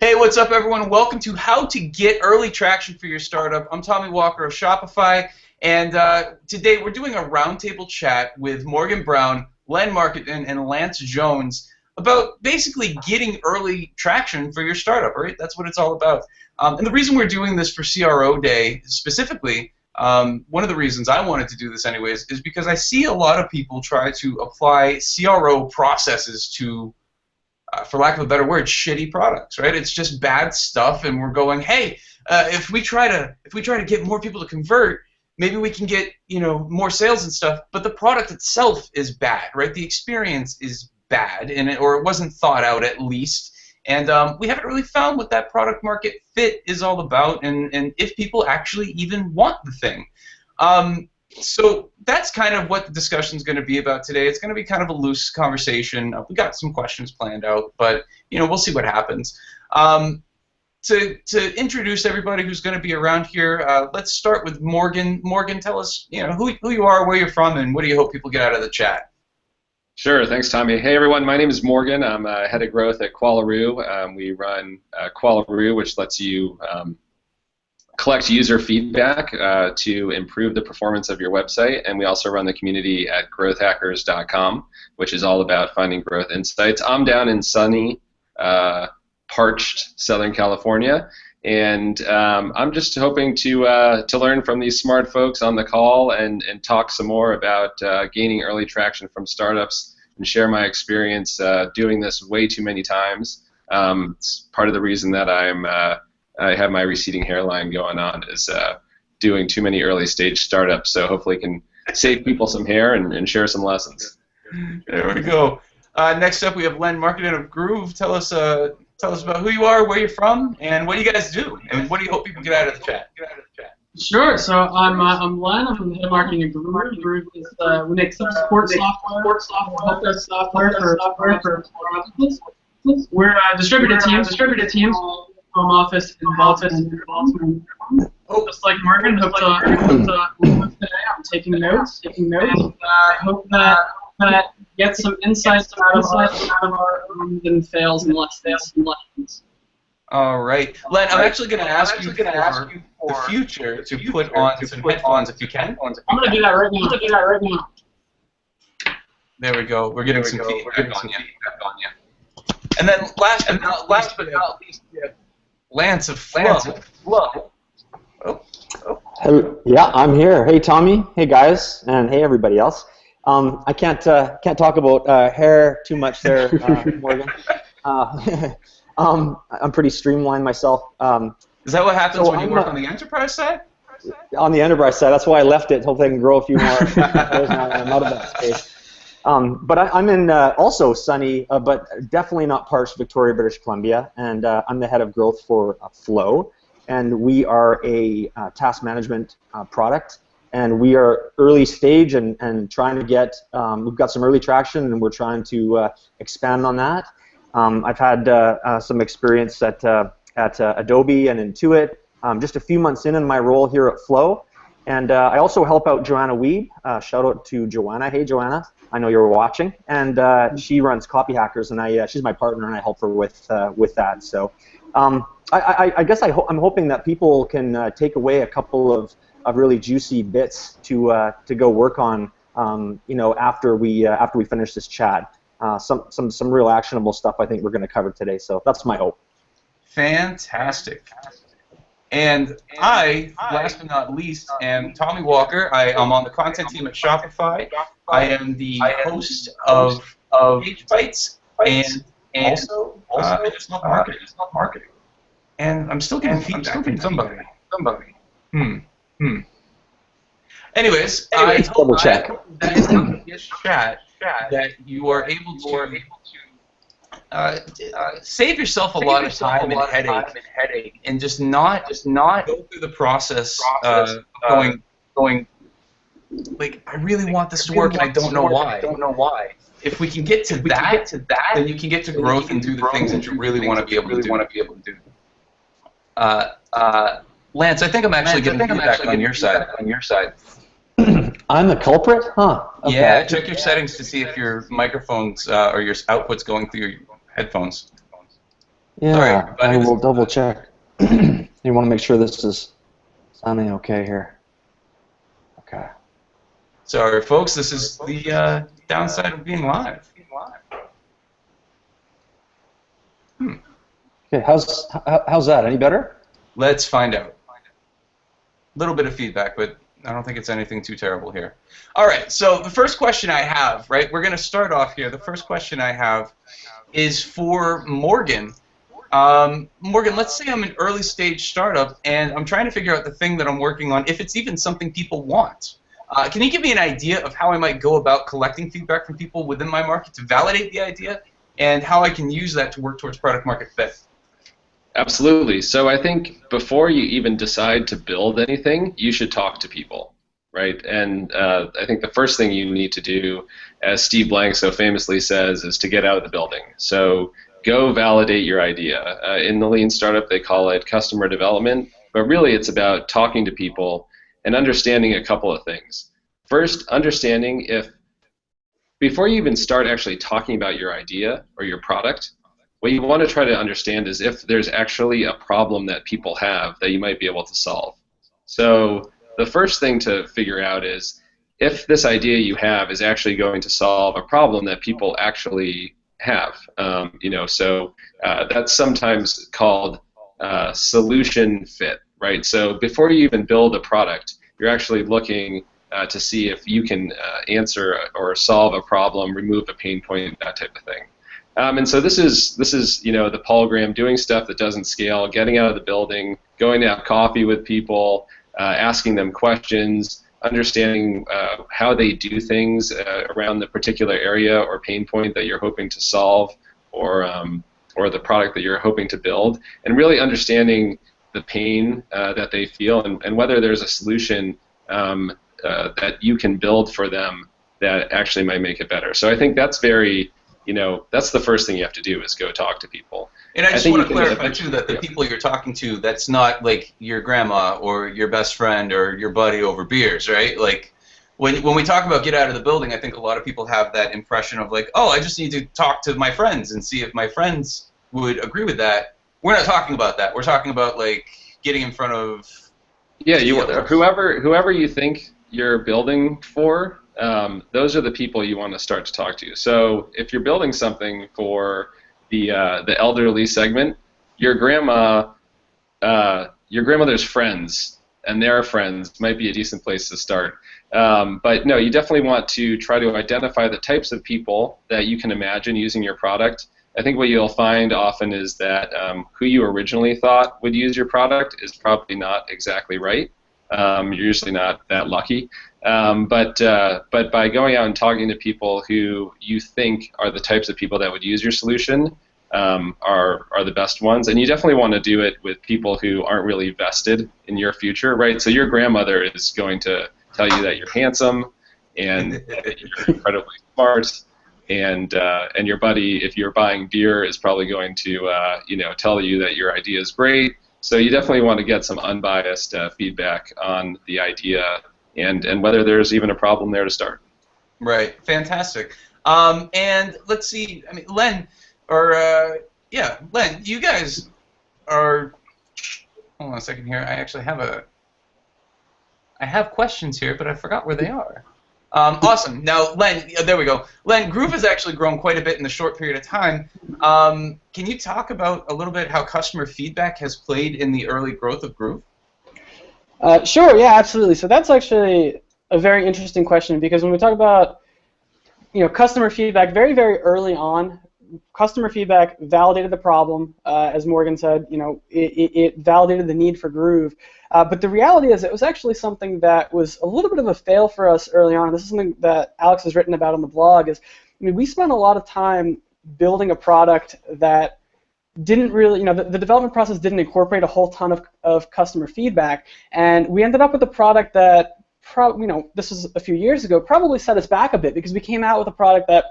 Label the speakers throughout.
Speaker 1: Hey, what's up, everyone? Welcome to How to Get Early Traction for Your Startup. I'm Tommy Walker of Shopify, and today we're doing a roundtable chat with Morgan Brown, Len Marketing, and Lance Jones about basically getting early traction for your startup, right? That's what it's all about. And the reason we're doing this for CRO Day specifically, one of the reasons I wanted to do this anyways, is because I see a lot of people try to apply CRO processes to for lack of a better word, shitty products, right? It's just bad stuff, and we're going, hey, if we try to get more people to convert, maybe we can get more sales and stuff. But the product itself is bad, right? The experience is bad, or it wasn't thought out at least, and we haven't really found what that product market fit is all about, and if people actually even want the thing. So that's kind of what the discussion is going to be about today. It's going to be kind of a loose conversation. We got some questions planned out, but we'll see what happens. To introduce everybody who's going to be around here, let's start with Morgan. Morgan, tell us who you are, where you're from, and what do you hope people get out of the chat?
Speaker 2: Sure, thanks, Tommy. Hey, everyone. My name is Morgan. I'm head of growth at Qualaroo. We run Qualaroo, which lets you collect user feedback to improve the performance of your website, and we also run the community at growthhackers.com, which is all about finding growth insights. I'm down in sunny, parched Southern California, and I'm just hoping to learn from these smart folks on the call and talk some more about gaining early traction from startups and share my experience doing this way too many times. It's part of the reason that I have my receding hairline going on is doing too many early stage startups, so hopefully can save people some hair and share some lessons.
Speaker 1: There we go. Next up we have Len Marketing of Groove. Tell us about who you are, where you're from, and what do you guys do, and what do you hope people get out of the chat?
Speaker 3: Sure. So I'm Len. I'm the head of marketing at Groove. Groove is we make some support software, help desk software for businesses. We're distributed teams. Home office in Baltimore. Just like Morgan, hope to today. I'm taking notes. And hope that gets some insights out of our than fails and lessons.
Speaker 1: All right, Len. I'm actually going to ask you for the future to put on some headphones if you can.
Speaker 3: I'm going to do that right now.
Speaker 1: There we go. We're getting some feedback on you. And then last but not least, Lance of Flow.
Speaker 4: Yeah, I'm here. Hey, Tommy. Hey, guys, and hey, everybody else. I can't talk about hair too much there, Morgan. I'm pretty streamlined myself.
Speaker 1: Is that what happens when you work on the enterprise side?
Speaker 4: On the enterprise side, that's why I left it. Hopefully I can grow a few more hairs now I'm out of that space. But I'm in also sunny, but definitely not parched Victoria, British Columbia, and I'm the head of growth for Flow, and we are a task management product, and we are early stage and trying to get, we've got some early traction, and we're trying to expand on that. I've had some experience at Adobe and Intuit, just a few months in my role here at Flow, and I also help out Joanna Weeb. Shout out to Joanna. Hey, Joanna. I know you're watching, and she runs Copy Hackers, and she's my partner, and I help her with that. So, I guess I'm hoping that people can take away a couple of really juicy bits to go work on, after we finish this chat. Some real actionable stuff I think we're going to cover today. So that's my hope.
Speaker 1: Fantastic. And I, last but not least, am Tommy Walker. I am on the content team at Shopify. I am the host of Page Bites, and also I just love marketing. And I'm still getting feedback from somebody. Anyways, I hope that in this chat that you are able to save yourself a lot of time and headache, and just not go through the process going like, I really want this to work and I don't know why. If we can get to that, then you can get to growth and do the things that you really want to be able to do. Lance, I think I'm actually getting feedback on your side.
Speaker 4: I'm the culprit? Huh. Okay.
Speaker 1: Yeah, check your settings to see if your microphones or your output's going through your headphones.
Speaker 4: Yeah,
Speaker 1: Sorry, everybody.
Speaker 4: I will double check. You want to make sure this is sounding okay here. Okay.
Speaker 1: Sorry, folks. This is the downside of being live.
Speaker 4: Okay, how's that? Any better?
Speaker 1: Let's find out. A little bit of feedback, but I don't think it's anything too terrible here. All right, so the first question I have, right, we're going to start off here. The first question I have is for Morgan. Morgan, let's say I'm an early stage startup and I'm trying to figure out the thing that I'm working on, if it's even something people want. Can you give me an idea of how I might go about collecting feedback from people within my market to validate the idea and how I can use that to work towards product market fit?
Speaker 2: Absolutely. So I think before you even decide to build anything, you should talk to people, right? And I think the first thing you need to do, as Steve Blank so famously says, is to get out of the building. So go validate your idea. In the Lean Startup, they call it customer development, but really it's about talking to people and understanding a couple of things. First, understanding if, before you even start actually talking about your idea or your product, what you want to try to understand is if there's actually a problem that people have that you might be able to solve. So the first thing to figure out is if this idea you have is actually going to solve a problem that people actually have. So that's sometimes called solution fit, right? So before you even build a product, you're actually looking to see if you can answer or solve a problem, remove a pain point, that type of thing. And so this is the Paul Graham doing stuff that doesn't scale, getting out of the building, going to have coffee with people, asking them questions, understanding how they do things around the particular area or pain point that you're hoping to solve, or the product that you're hoping to build, and really understanding the pain that they feel and whether there's a solution that you can build for them that actually might make it better. So I think that's that's the first thing you have to do is go talk to people.
Speaker 1: And I just want to clarify, too, that the people you're talking to, that's not like your grandma or your best friend or your buddy over beers, right? Like, when we talk about get out of the building, I think a lot of people have that impression of like, oh, I just need to talk to my friends and see if my friends would agree with that. We're not talking about that. We're talking about, like, getting in front of...
Speaker 2: Yeah, whoever you think you're building for, those are the people you want to start to talk to. So if you're building something for the elderly segment, your grandmother's friends and their friends might be a decent place to start. But no, you definitely want to try to identify the types of people that you can imagine using your product. I think what you'll find often is that who you originally thought would use your product is probably not exactly right. You're usually not that lucky. But by going out and talking to people who you think are the types of people that would use your solution are the best ones. And you definitely want to do it with people who aren't really vested in your future, right? So your grandmother is going to tell you that you're handsome and that you're incredibly smart. And your buddy, if you're buying beer, is probably going to tell you that your idea is great. So you definitely want to get some unbiased feedback on the idea and whether there's even a problem there to start.
Speaker 1: Right. Fantastic. And let's see. I mean, Len, Len, you guys are. Hold on a second here. I actually have questions here, but I forgot where they are. Awesome. Now, Len, there we go. Len, Groove has actually grown quite a bit in the short period of time. Can you talk about a little bit how customer feedback has played in the early growth of Groove?
Speaker 3: Sure, yeah, absolutely. So that's actually a very interesting question because when we talk about customer feedback, very, very early on, customer feedback validated the problem, as Morgan said. It validated the need for Groove. But the reality is it was actually something that was a little bit of a fail for us early on. And this is something that Alex has written about on the blog. We spent a lot of time building a product that didn't really, the development process didn't incorporate a whole ton of customer feedback. And we ended up with a product that, this was a few years ago, probably set us back a bit because we came out with a product that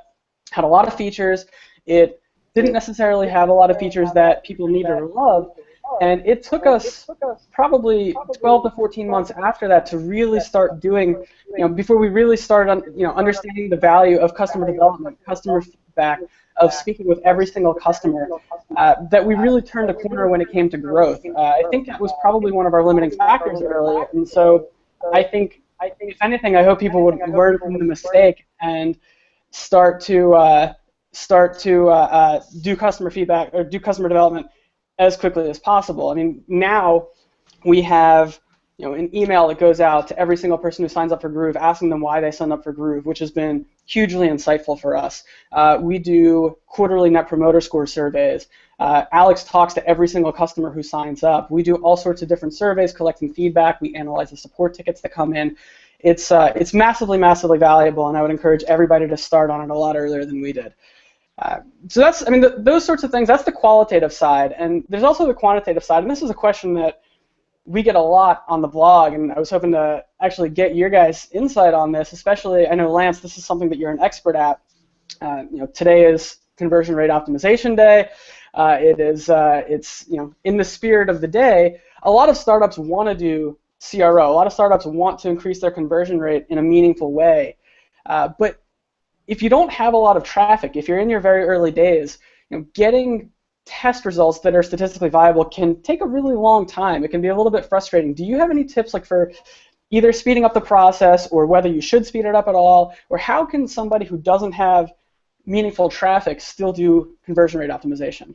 Speaker 3: had a lot of features. It didn't necessarily have a lot of features that people needed or loved.
Speaker 5: And it took us probably 12 to 14 months after that to really start doing, before we really started understanding the value of customer development, customer feedback, of speaking with every single customer, that we really turned a corner when it came to growth. I think that was probably one of our limiting factors early, and so I think if anything, I hope people would learn from the mistake and start to do customer feedback or do customer development as quickly as possible. I mean, now we have an email that goes out to every single person who signs up for Groove, asking them why they signed up for Groove, which has been hugely insightful for us. We do quarterly Net Promoter Score surveys. Alex talks to every single customer who signs up. We do all sorts of different surveys, collecting feedback. We analyze the support tickets that come in. It's massively, massively valuable, and I would encourage everybody to start on it a lot earlier than we did. So that's, those sorts of things, that's the qualitative side. And there's also the quantitative side, and this is a question that we get a lot on the blog, and I was hoping to actually get your guys' insight on this, especially, I know, Lance, this is something that you're an expert at. Today is conversion rate optimization day. It's in the spirit of the day. A lot of startups want to do CRO. A lot of startups want to increase their conversion rate in a meaningful way. But if you don't have a lot of traffic, if you're in your very early days, getting test results that are statistically viable can take a really long time. It can be a little bit frustrating. Do you have any tips for either speeding up the process, or whether you should speed it up at all, or how can somebody who doesn't have meaningful traffic still do conversion rate optimization?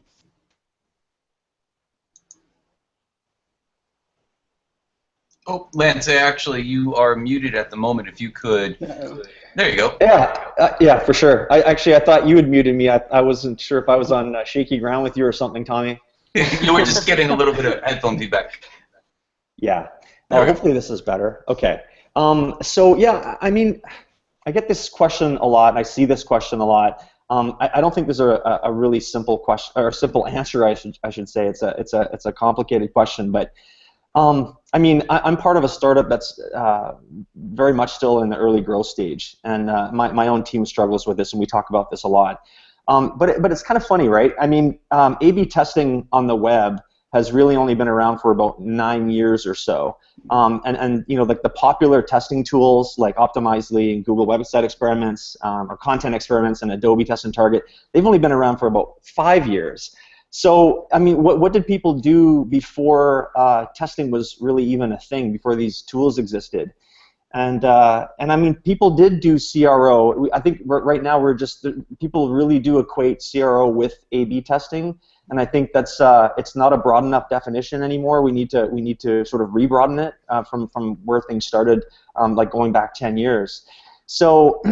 Speaker 1: Oh, Lance, actually, you are muted at the moment. If you could, there you go.
Speaker 4: Yeah, for sure. I thought you had muted me. I wasn't sure if I was on shaky ground with you or something, Tommy.
Speaker 1: You were just getting a little bit of headphone feedback.
Speaker 4: Yeah. Hopefully this is better. Okay. So yeah, I get this question a lot, and I see this question a lot. I don't think there's a really simple question or simple answer. I should say it's a complicated question, but. I'm part of a startup that's very much still in the early growth stage, and my own team struggles with this, and we talk about this a lot. But it's kind of funny, right? A/B testing on the web has really only been around for about 9 years or so, and like the popular testing tools like Optimizely and Google Website Experiments, or Content Experiments and Adobe Test and Target, they've only been around for about 5 years. So, what did people do before testing was really even a thing, before these tools existed? And people did do CRO. I think right now people really do equate CRO with A/B testing, and I think that's it's not a broad enough definition anymore. We need to sort of rebroaden it from where things started, like going back 10 years. So,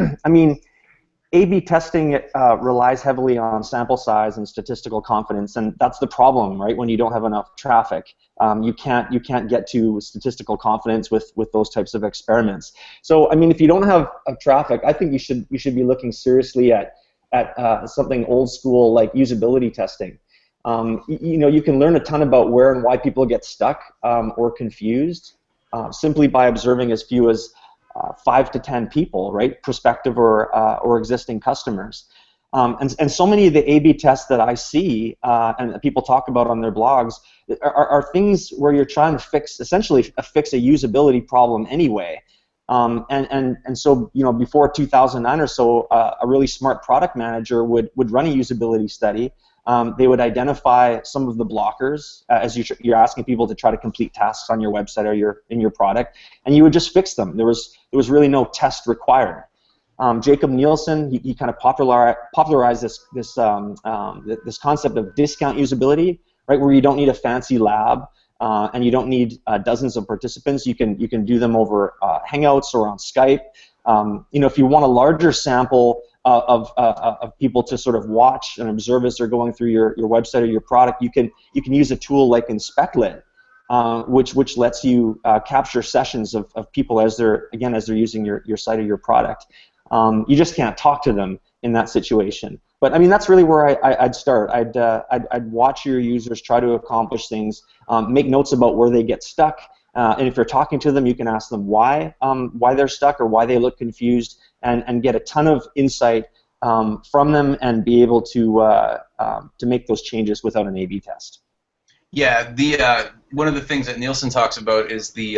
Speaker 4: A/B testing relies heavily on sample size and statistical confidence, and that's the problem, right? When you don't have enough traffic, you can't get to statistical confidence with those types of experiments. So, if you don't have traffic, I think you should be looking seriously at something old school like usability testing. You can learn a ton about where and why people get stuck or confused simply by observing as few as 5 to 10 people, right, prospective or existing customers. And so many of the A/B tests that I see and people talk about on their blogs are things where you're trying to essentially fix a usability problem anyway. And so, before 2009 or so, a really smart product manager would run a usability study. They would identify some of the blockers as you're asking people to try to complete tasks on your website or in your product, and you would just fix them. There was really no test required. Jacob Nielsen, he kind of popularized this concept of discount usability, right, where you don't need a fancy lab and you don't need dozens of participants. You can do them over Hangouts or on Skype. If you want a larger sample of people to sort of watch and observe as they're going through your website or your product, you can use a tool like InspectLit, which lets you capture sessions of people as they're using your site or your product. You just can't talk to them in that situation. But that's really where I'd start. I'd watch your users try to accomplish things, make notes about where they get stuck, and if you're talking to them, you can ask them why they're stuck or why they look confused, and get a ton of insight from them and be able to make those changes without an A/B test.
Speaker 1: Yeah, the one of the things that Nielsen talks about is the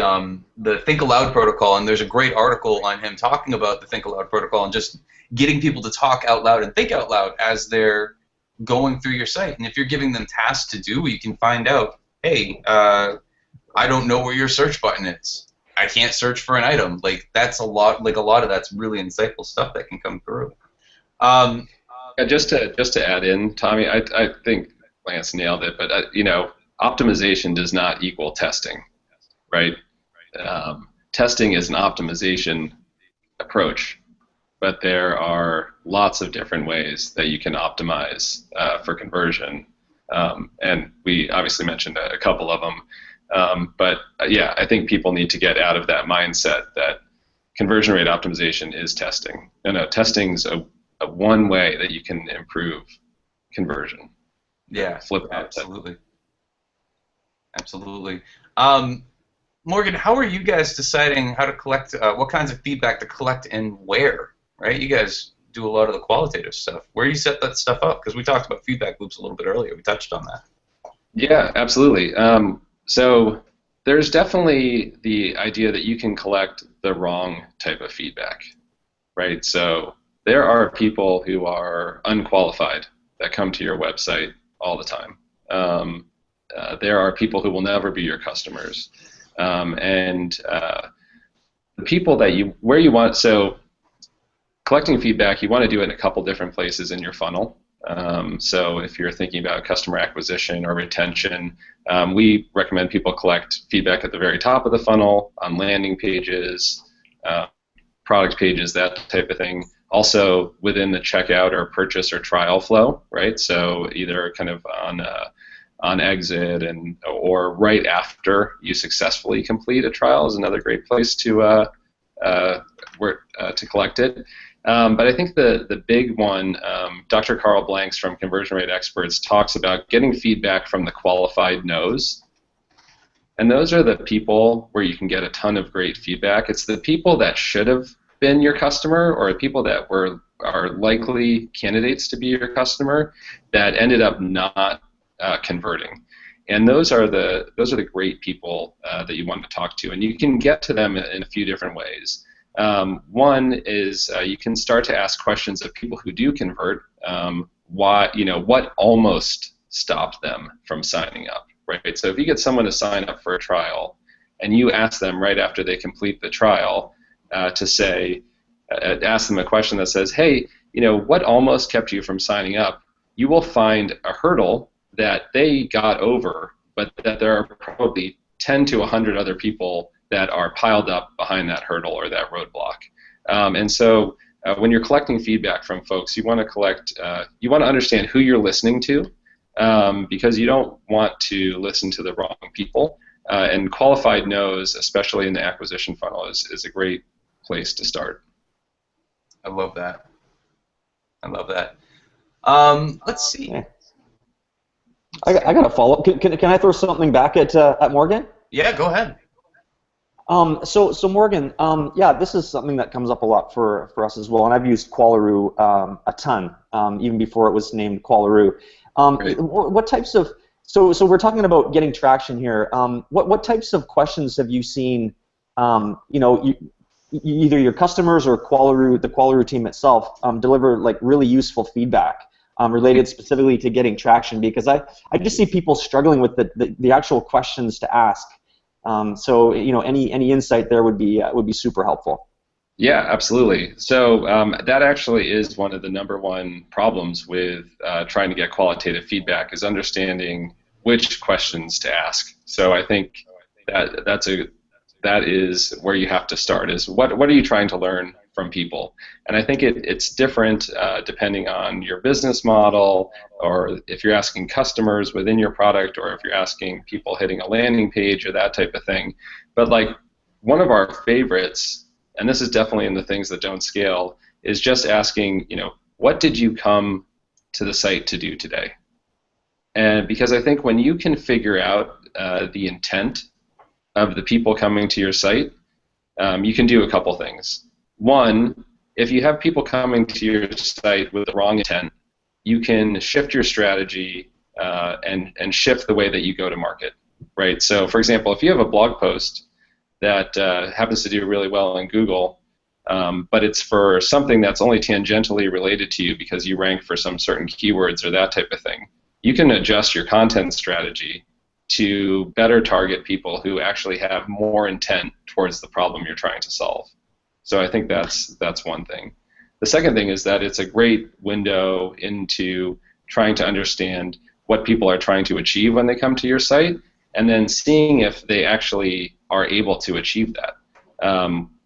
Speaker 1: Think Aloud protocol, and there's a great article on him talking about the Think Aloud protocol and just getting people to talk out loud and think out loud as they're going through your site. And if you're giving them tasks to do, you can find out, hey, I don't know where your search button is. I can't search for an item. Like that's a lot. Like a lot of that's really insightful stuff that can come through.
Speaker 2: Just to add in, Tommy, I think Lance nailed it. But optimization does not equal testing, right? Testing is an optimization approach, but there are lots of different ways that you can optimize for conversion, and we obviously mentioned a couple of them. But yeah, I think people need to get out of that mindset that conversion rate optimization is testing. Testing's a one way that you can improve conversion.
Speaker 1: Yeah,
Speaker 2: flip out.
Speaker 1: Absolutely. Absolutely. Morgan, how are you guys deciding how to collect, what kinds of feedback to collect and where, right? You guys do a lot of the qualitative stuff. Where do you set that stuff up? Because we talked about feedback loops a little bit earlier. We touched on that.
Speaker 2: Yeah, absolutely. So there's definitely the idea that you can collect the wrong type of feedback, right? So there are people who are unqualified that come to your website all the time. There are people who will never be your customers. The people that where you want, so collecting feedback, you want to do it in a couple different places in your funnel. So if you're thinking about customer acquisition or retention, we recommend people collect feedback at the very top of the funnel, on landing pages, product pages, that type of thing. Also within the checkout or purchase or trial flow, right? So either kind of on exit or right after you successfully complete a trial is another great place to collect it. But I think the big one, Dr. Carl Blanks from Conversion Rate Experts talks about getting feedback from the qualified no's. And those are the people where you can get a ton of great feedback. It's the people that should have been your customer or people that are likely candidates to be your customer that ended up not converting. And those are the great people that you want to talk to. And you can get to them in a few different ways. One is you can start to ask questions of people who do convert. What almost stopped them from signing up, right? So if you get someone to sign up for a trial and you ask them right after they complete the trial to say, ask them a question that says, hey, what almost kept you from signing up? You will find a hurdle that they got over, but that there are probably 10 to 100 other people that are piled up behind that hurdle or that roadblock. And so when you're collecting feedback from folks, you want to understand who you're listening to, because you don't want to listen to the wrong people. And qualified no's, especially in the acquisition funnel, is a great place to start.
Speaker 1: I love that. Let's see.
Speaker 4: Yeah. I got to follow up. Can I throw something back at Morgan?
Speaker 1: Yeah, go ahead.
Speaker 4: So Morgan, yeah, this is something that comes up a lot for us as well, and I've used Qualaroo a ton, even before it was named Qualaroo. What types of so we're talking about getting traction here. What types of questions have you seen? Either your customers or the Qualaroo team itself deliver like really useful feedback related specifically to getting traction, because I just see people struggling with the actual questions to ask. So any insight there would be super helpful.
Speaker 2: Yeah, absolutely. So that actually is one of the number one problems with trying to get qualitative feedback, is understanding which questions to ask. So I think that is where you have to start, is what are you trying to learn from people? And I think it's different depending on your business model, or if you're asking customers within your product, or if you're asking people hitting a landing page or that type of thing. But like one of our favorites, and this is definitely in the things that don't scale, is just asking, what did you come to the site to do today? And because I think when you can figure out the intent of the people coming to your site, you can do a couple things. One, if you have people coming to your site with the wrong intent, you can shift your strategy and shift the way that you go to market, right? So, for example, if you have a blog post that happens to do really well in Google, but it's for something that's only tangentially related to you because you rank for some certain keywords or that type of thing, you can adjust your content strategy to better target people who actually have more intent towards the problem you're trying to solve. So I think that's one thing. The second thing is that it's a great window into trying to understand what people are trying to achieve when they come to your site, and then seeing if they actually are able to achieve that.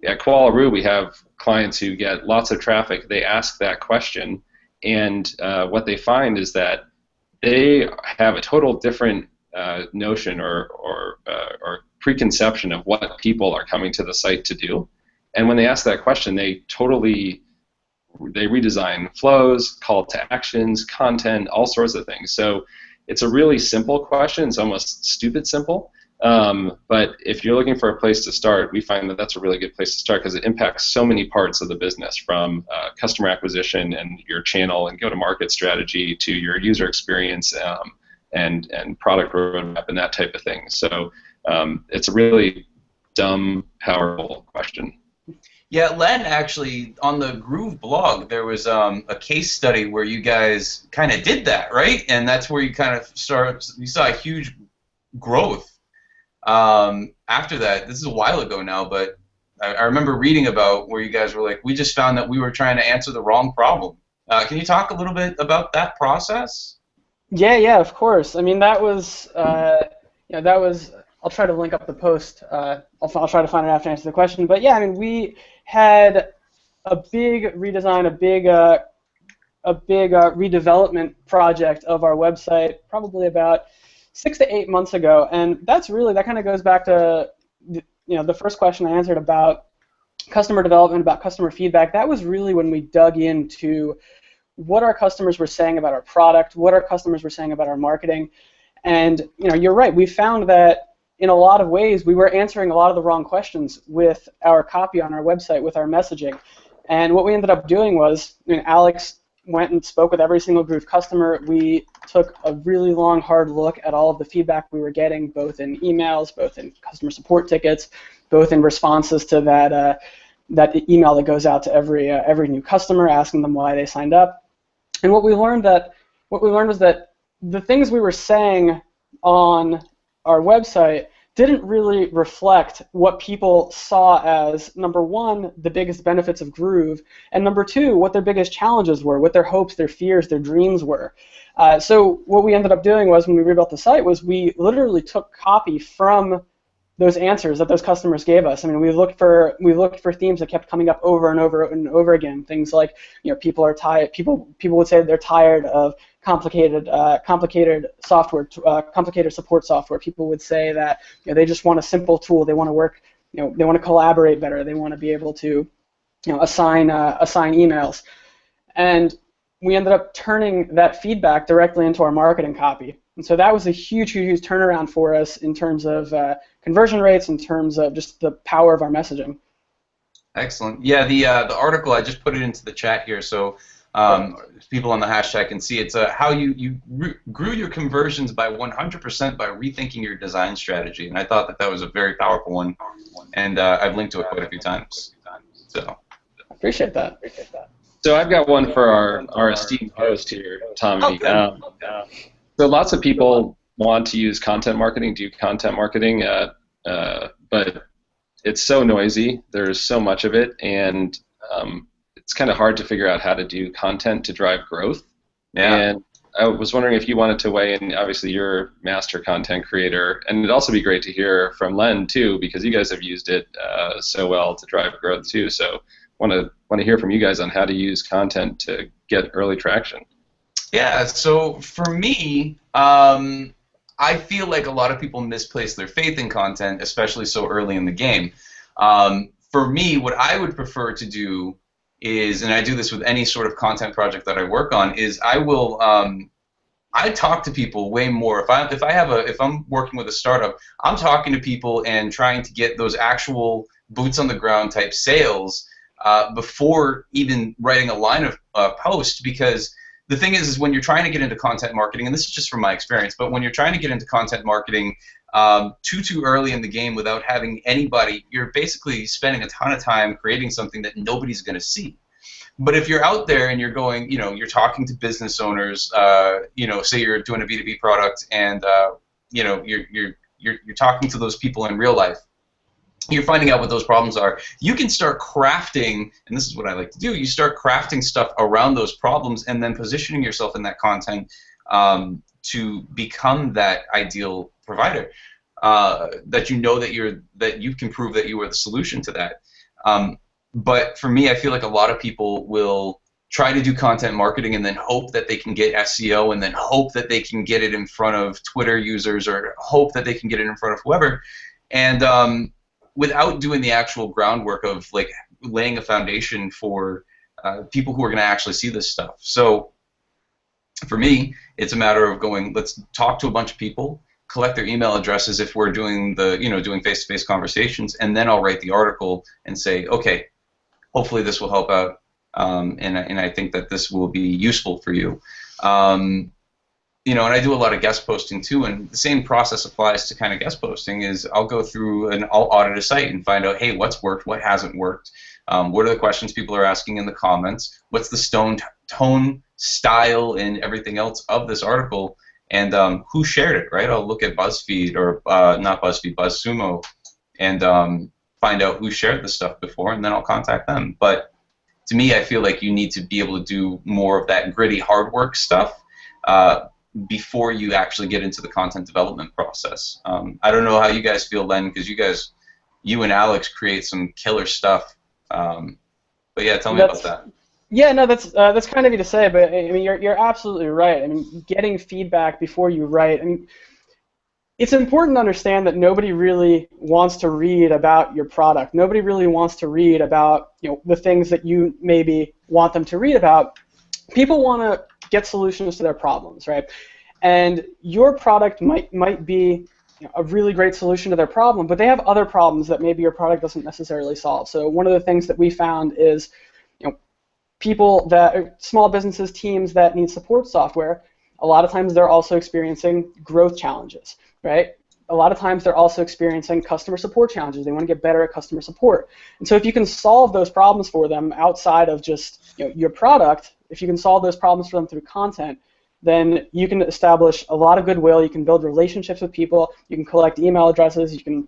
Speaker 2: At Qualaroo, we have clients who get lots of traffic. They ask that question, and what they find is that they have a total different notion or preconception of what people are coming to the site to do. And when they ask that question, they redesign flows, call to actions, content, all sorts of things. So it's a really simple question. It's almost stupid simple. But if you're looking for a place to start, we find that that's a really good place to start because it impacts so many parts of the business, from customer acquisition and your channel and go-to-market strategy to your user experience and product roadmap and that type of thing. So it's a really dumb, powerful question.
Speaker 1: Yeah, Len, actually, on the Groove blog, there was a case study where you guys kind of did that, right? And that's where you kind of you saw a huge growth after that. This is a while ago now, but I remember reading about where you guys were like, we just found that we were trying to answer the wrong problem. Can you talk a little bit about that process?
Speaker 5: Yeah, of course. I mean, that was, I'll try to link up the post. I'll try to find it after I answer the question. But yeah, I mean, we had a big redesign, a big redevelopment project of our website, probably about 6 to 8 months ago, and that kind of goes back to the first question I answered about customer development, about customer feedback. That was really when we dug into what our customers were saying about our product, what our customers were saying about our marketing, and you're right. We found that in a lot of ways we were answering a lot of the wrong questions with our copy on our website, with our messaging, and what we ended up doing was, Alex went and spoke with every single Groove customer. We took a really long, hard look at all of the feedback we were getting, both in emails, both in customer support tickets, both in responses to that email that goes out to every new customer asking them why they signed up. And what we learned was that the things we were saying on our website didn't really reflect what people saw as, number one, the biggest benefits of Groove, and number two, what their biggest challenges were, what their hopes, their fears, their dreams were. So what we ended up doing was, when we rebuilt the site, was we literally took copy from those answers that those customers gave us. I mean, we looked for themes that kept coming up over and over and over again. Things like, people are tired. People would say they're tired of complicated software, complicated support software. People would say that they just want a simple tool. They want to work. They want to collaborate better. They want to be able to assign emails. And we ended up turning that feedback directly into our marketing copy. And so that was a huge turnaround for us in terms of conversion rates, in terms of just the power of our messaging.
Speaker 1: Excellent. Yeah, the article, I just put it into the chat here, so people on the hashtag can see. It's how you grew your conversions by 100% by rethinking your design strategy, and I thought that was a very powerful one, and I've linked to it quite a few times. So
Speaker 5: appreciate that.
Speaker 2: So I've got one for our esteemed host here, Tommy. So lots of people want to use content marketing, do content marketing, but it's so noisy. There's so much of it, and it's kind of hard to figure out how to do content to drive growth. Yeah. And I was wondering if you wanted to weigh in. Obviously, you're a master content creator, and it'd also be great to hear from Len too, because you guys have used it so well to drive growth too. So want to hear from you guys on how to use content to get early traction.
Speaker 1: Yeah, so for me, I feel like a lot of people misplace their faith in content, especially so early in the game. For me, what I would prefer to do is, and I do this with any sort of content project that I work on, is I will I talk to people way more. If I'm working with a startup, I'm talking to people and trying to get those actual boots on the ground type sales before even writing a line of post, because the thing is when you're trying to get into content marketing, and this is just from my experience, but when you're trying to get into content marketing too early in the game without having anybody, you're basically spending a ton of time creating something that nobody's going to see. But if you're out there and you're going, you're talking to business owners, say you're doing a B2B product, and you're talking to those people in real life. You're finding out what those problems are. You can start crafting, and this is what I like to do. You start crafting stuff around those problems, and then positioning yourself in that content to become that ideal provider. That you can prove that you are the solution to that. But for me, I feel like a lot of people will try to do content marketing and then hope that they can get SEO and then hope that they can get it in front of Twitter users or hope that they can get it in front of whoever, and without doing the actual groundwork of like laying a foundation for people who are going to actually see this stuff. So for me, it's a matter of going, let's talk to a bunch of people, collect their email addresses if we're doing doing face-to-face conversations, and then I'll write the article and say, okay, hopefully this will help out, and I think that this will be useful for you. And I do a lot of guest posting too, and the same process applies to kind of guest posting. Is I'll go through and I'll audit a site and find out, hey, what's worked, what hasn't worked, what are the questions people are asking in the comments, what's the tone, style, and everything else of this article, and who shared it, right? I'll look at BuzzFeed or not BuzzFeed, BuzzSumo, and find out who shared this stuff before, and then I'll contact them. But to me, I feel like you need to be able to do more of that gritty hard work stuff before you actually get into the content development process. I don't know how you guys feel, Len, because you and Alex create some killer stuff. But yeah, tell me about that.
Speaker 5: Yeah, no, that's kind of you to say, but I mean, you're absolutely right. I mean, getting feedback before you write. I mean, it's important to understand that nobody really wants to read about your product. Nobody really wants to read about the things that you maybe want them to read about. People want to get solutions to their problems, right? And your product might be a really great solution to their problem, but they have other problems that maybe your product doesn't necessarily solve. So one of the things that we found is small businesses, teams that need support software, a lot of times they're also experiencing growth challenges, right? A lot of times they're also experiencing customer support challenges. They want to get better at customer support. And so if you can solve those problems for them outside of just your product, if you can solve those problems for them through content, then you can establish a lot of goodwill. You can build relationships with people. You can collect email addresses. You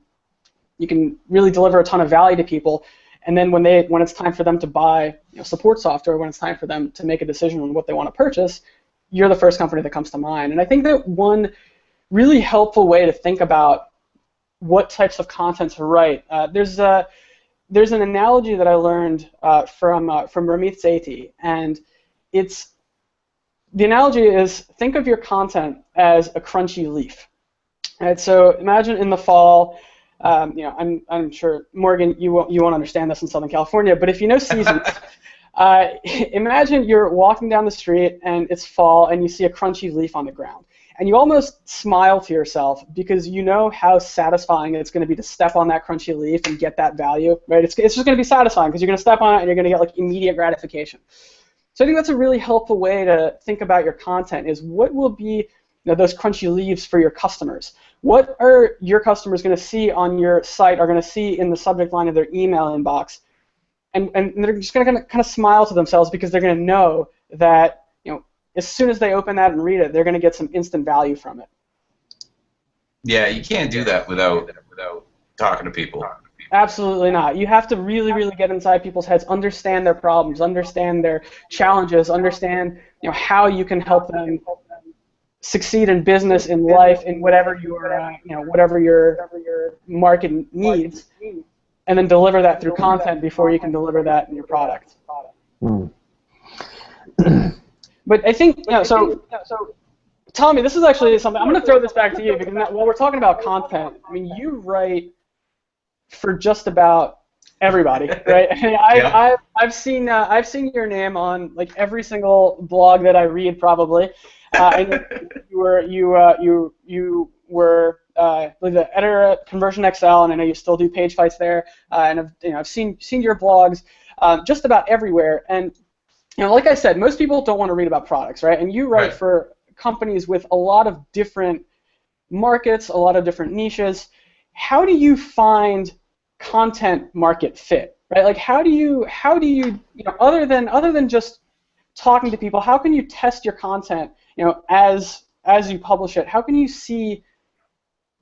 Speaker 5: can really deliver a ton of value to people. And then when it's time for them to buy support software, when it's time for them to make a decision on what they want to purchase, you're the first company that comes to mind. And I think that one really helpful way to think about what types of content to write, there's an analogy that I learned from Ramit Sethi, and the analogy is, think of your content as a crunchy leaf. Right? So imagine in the fall, I'm sure, Morgan, you won't understand this in Southern California, but if you know seasons, imagine you're walking down the street and it's fall and you see a crunchy leaf on the ground. And you almost smile to yourself because you know how satisfying it's going to be to step on that crunchy leaf and get that value, right? It's just going to be satisfying because you're going to step on it and you're going to get like immediate gratification. So I think that's a really helpful way to think about your content is what will be those crunchy leaves for your customers. What are your customers going to see on your site, are going to see in the subject line of their email inbox? And they're just going to kind of smile to themselves because they're going to know that as soon as they open that and read it, they're going to get some instant value from it.
Speaker 1: Yeah, you can't do that without talking to people.
Speaker 5: Absolutely not. You have to really, really get inside people's heads, understand their problems, understand their challenges, understand how you can help them succeed in business, in life, in whatever your market needs, and then deliver that through content before you can deliver that in your product. But I think, so Tommy, this is actually something, I'm going to throw this back to you because while we're talking about content, I mean, you write for just about everybody, right? I've seen your name on like every single blog that I read probably, and you were the editor at Conversion XL, and I know you still do page fights there, and I've seen your blogs just about everywhere, and like I said, most people don't want to read about products, right? And you write
Speaker 1: Right.
Speaker 5: for companies with a lot of different markets, a lot of different niches. How do you find content market fit, right? Like how do you other than just talking to people, how can you test your content, as you publish it? How can you see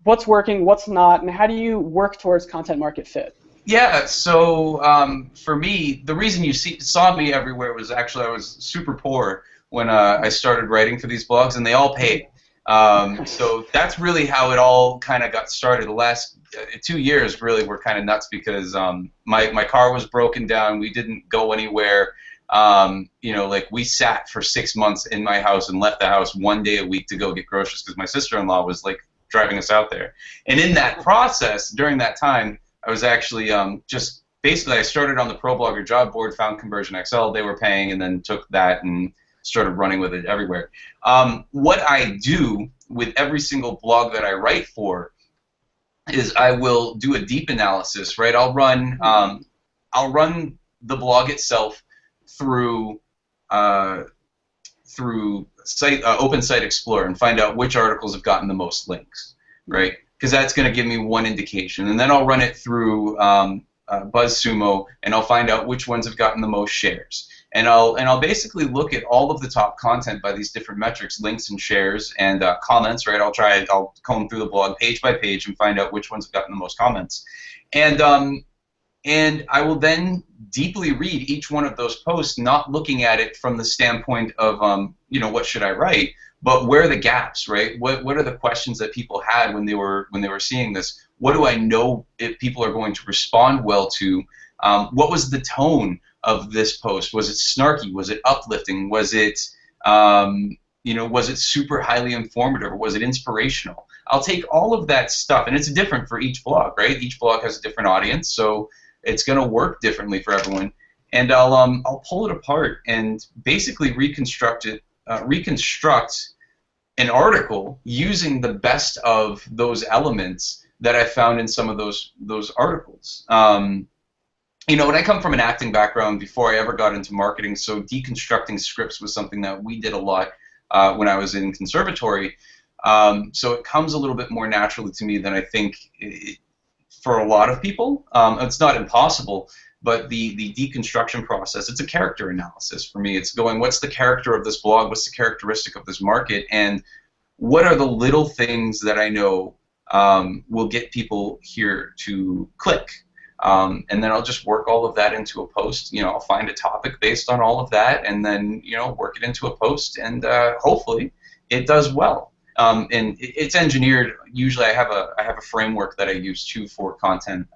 Speaker 5: what's working, what's not, and how do you work towards content market fit?
Speaker 1: Yeah, so for me, the reason you saw me everywhere was actually I was super poor when I started writing for these blogs, and they all paid. So that's really how it all kind of got started. The last 2 years really were kind of nuts because my car was broken down. We didn't go anywhere. Like we sat for 6 months in my house and left the house 1 day a week to go get groceries because my sister-in-law was like driving us out there. And in that process, during that time, I was actually just basically I started on the ProBlogger job board, found Conversion XL, they were paying, and then took that and started running with it everywhere. What I do with every single blog that I write for is I will do a deep analysis, right? I'll run the blog itself through Open Site Explorer and find out which articles have gotten the most links, right? Because that's going to give me one indication, and then I'll run it through BuzzSumo, and I'll find out which ones have gotten the most shares. And I'll basically look at all of the top content by these different metrics, links and shares and comments, right? I'll comb through the blog page by page and find out which ones have gotten the most comments, and I will then deeply read each one of those posts, not looking at it from the standpoint of what should I write, but where are the gaps, right? What are the questions that people had when they were seeing this? What do I know if people are going to respond well to? What was the tone of this post? Was it snarky? Was it uplifting? Was it was it super highly informative, or was it inspirational? I'll take all of that stuff, and it's different for each blog, right? Each blog has a different audience, so it's going to work differently for everyone. And I'll pull it apart and basically reconstruct an article using the best of those elements that I found in some of those articles. When I come from an acting background before I ever got into marketing, so deconstructing scripts was something that we did a lot when I was in conservatory. So it comes a little bit more naturally to me than I think for a lot of people. It's not impossible, but the deconstruction process, it's a character analysis for me. It's going, what's the character of this blog? What's the characteristic of this market? And what are the little things that I know will get people here to click? And then I'll just work all of that into a post. I'll find a topic based on all of that, and then work it into a post, and hopefully it does well. And it's engineered. Usually, I have a framework that I use too for content.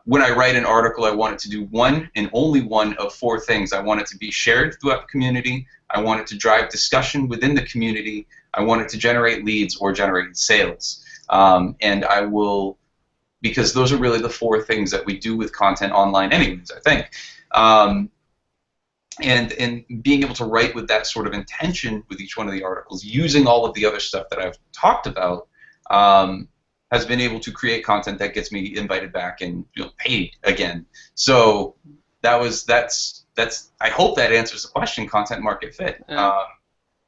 Speaker 1: When I write an article, I want it to do one and only one of 4 things. I want it to be shared throughout the community. I want it to drive discussion within the community. I want it to generate leads or generate sales. And I will, because those are really the 4 things that we do with content online anyways, I think. And being able to write with that sort of intention with each one of the articles, using all of the other stuff that I've talked about, has been able to create content that gets me invited back and paid again. So that's I hope that answers the question, content market fit.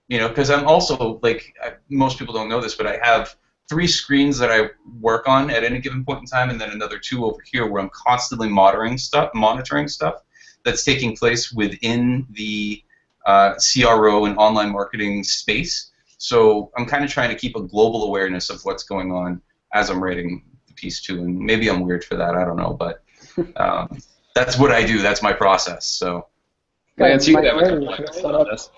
Speaker 1: Because I'm also, like, most people don't know this, but I have 3 screens that I work on at any given point in time, and then another 2 over here where I'm constantly monitoring stuff that's taking place within the CRO and online marketing space. So I'm kind of trying to keep a global awareness of what's going on as I'm writing the piece too, and maybe I'm weird for that, I don't know, but that's what I do, that's my process, so.
Speaker 2: Lance, you have a couple ideas on this.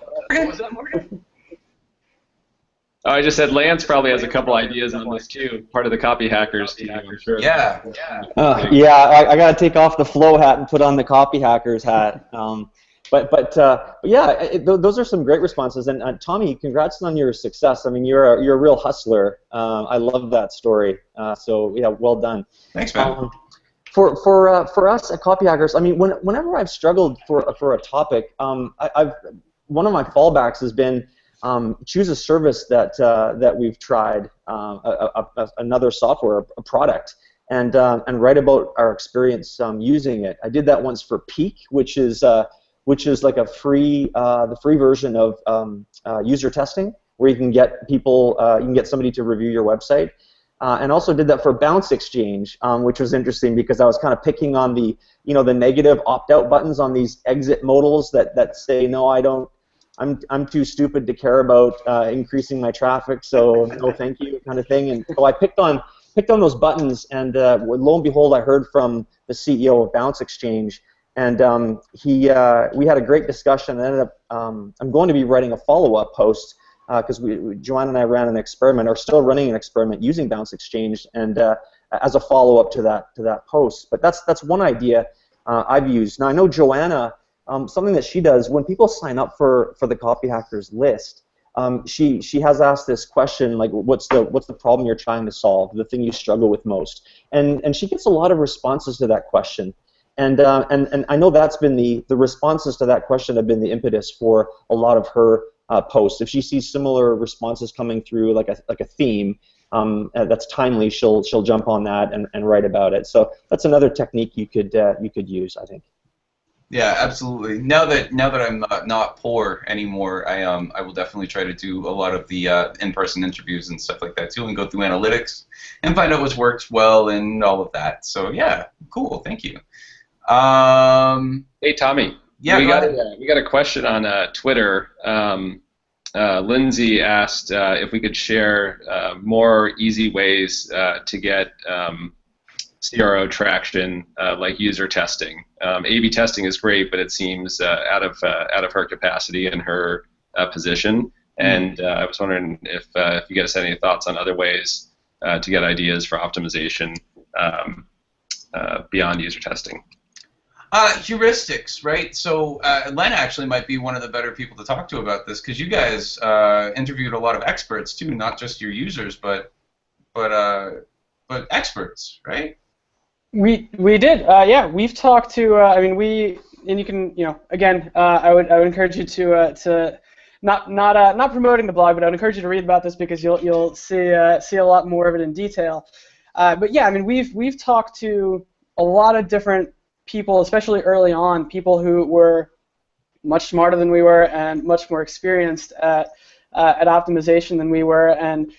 Speaker 2: Oh, I just said Lance probably has a couple ideas on this too, part of the Copy Hackers team, I'm sure.
Speaker 1: Yeah.
Speaker 4: I got to take off the flow hat and put on the Copy Hackers hat. But yeah, those are some great responses. And Tommy, congrats on your success. I mean, you're a real hustler. I love that story. So yeah, well done.
Speaker 1: Thanks, man.
Speaker 4: For us at Copy Hackers, I mean, whenever I've struggled for a topic, one of my fallbacks has been choose a service that we've tried, another software, a product, and write about our experience using it. I did that once for Peak, which is which is like a free, the free version of user testing, where you can get people, you can get somebody to review your website. And also did that for Bounce Exchange, which was interesting because I was kind of picking on the, the negative opt-out buttons on these exit modals that say, no, I don't, I'm too stupid to care about increasing my traffic, so no thank you kind of thing. And so I picked on those buttons, and lo and behold, I heard from the CEO of Bounce Exchange, and we had a great discussion. I ended up, I'm going to be writing a follow-up post because Joanne and I ran an experiment, or still running an experiment using Bounce Exchange, and as a follow-up to that post. But that's one idea I've used. Now I know Joanna, something that she does when people sign up for the Copy Hackers list. She has asked this question, like, what's the problem you're trying to solve, the thing you struggle with most, and she gets a lot of responses to that question. And I know that's been the responses to that question have been the impetus for a lot of her posts. If she sees similar responses coming through, like a theme that's timely, she'll jump on that and write about it. So that's another technique you could use, I think.
Speaker 1: Yeah, absolutely. Now that I'm not poor anymore, I will definitely try to do a lot of the in-person interviews and stuff like that too, and go through analytics and find out what's worked well and all of that. So yeah, cool. Thank you.
Speaker 2: Hey Tommy.
Speaker 1: Yeah,
Speaker 2: we got a question on Twitter. Lindsay asked if we could share more easy ways to get CRO traction, like user testing. A/B testing is great, but it seems out of her capacity and her position. And I was wondering if you guys had any thoughts on other ways to get ideas for optimization beyond user testing.
Speaker 1: Heuristics, right? So Len actually might be one of the better people to talk to about this, because you guys interviewed a lot of experts too, not just your users, but experts, right?
Speaker 5: We did, yeah. We've talked to. I mean, and you can, again, I would encourage you to not promoting the blog, but I would encourage you to read about this because you'll see a lot more of it in detail. But yeah, I mean, we've talked to a lot of different people, especially early on, people who were much smarter than we were and much more experienced at optimization than we were, and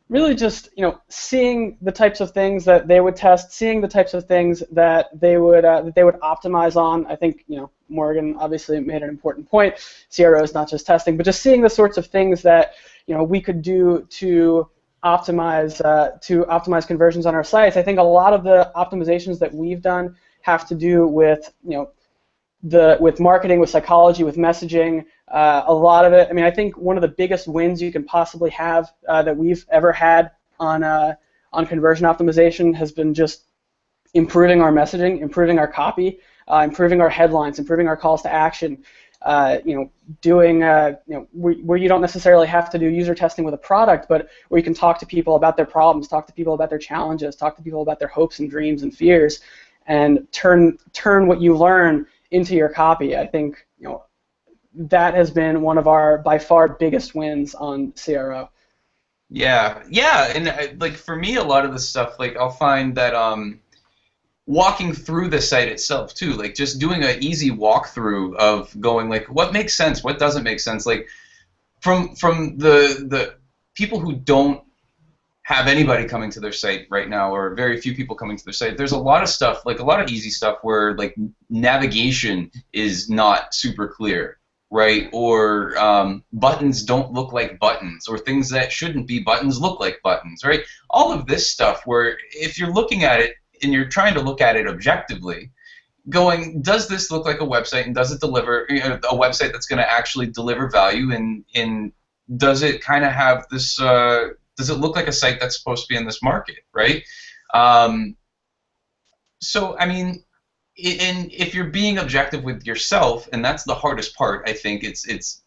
Speaker 5: really just seeing the types of things that they would test, seeing the types of things that they would optimize on. I think Morgan obviously made an important point. CRO is not just testing, but just seeing the sorts of things that we could do to optimize conversions on our sites. I think a lot of the optimizations that we've done have to do with with marketing, with psychology, with messaging. A lot of it. I mean, I think one of the biggest wins you can possibly have that we've ever had on conversion optimization has been just improving our messaging, improving our copy, improving our headlines, improving our calls to action. Doing where you don't necessarily have to do user testing with a product, but where you can talk to people about their problems, talk to people about their challenges, talk to people about their hopes and dreams and fears, and turn what you learn into your copy. I think that has been one of our by far biggest wins on CRO.
Speaker 1: Yeah, and like for me, a lot of this stuff, like I'll find that walking through the site itself too, like just doing an easy walkthrough of going like what makes sense, what doesn't make sense, like from the people who don't have anybody coming to their site right now, or very few people coming to their site. There's a lot of stuff, like a lot of easy stuff where like navigation is not super clear, right? Or buttons don't look like buttons, or things that shouldn't be buttons look like buttons, right? All of this stuff where if you're looking at it and you're trying to look at it objectively, going, does this look like a website, and does it deliver a website that's going to actually deliver value, and does it kind of have this does it look like a site that's supposed to be in this market, right? So, I mean, and if you're being objective with yourself, and that's the hardest part, I think,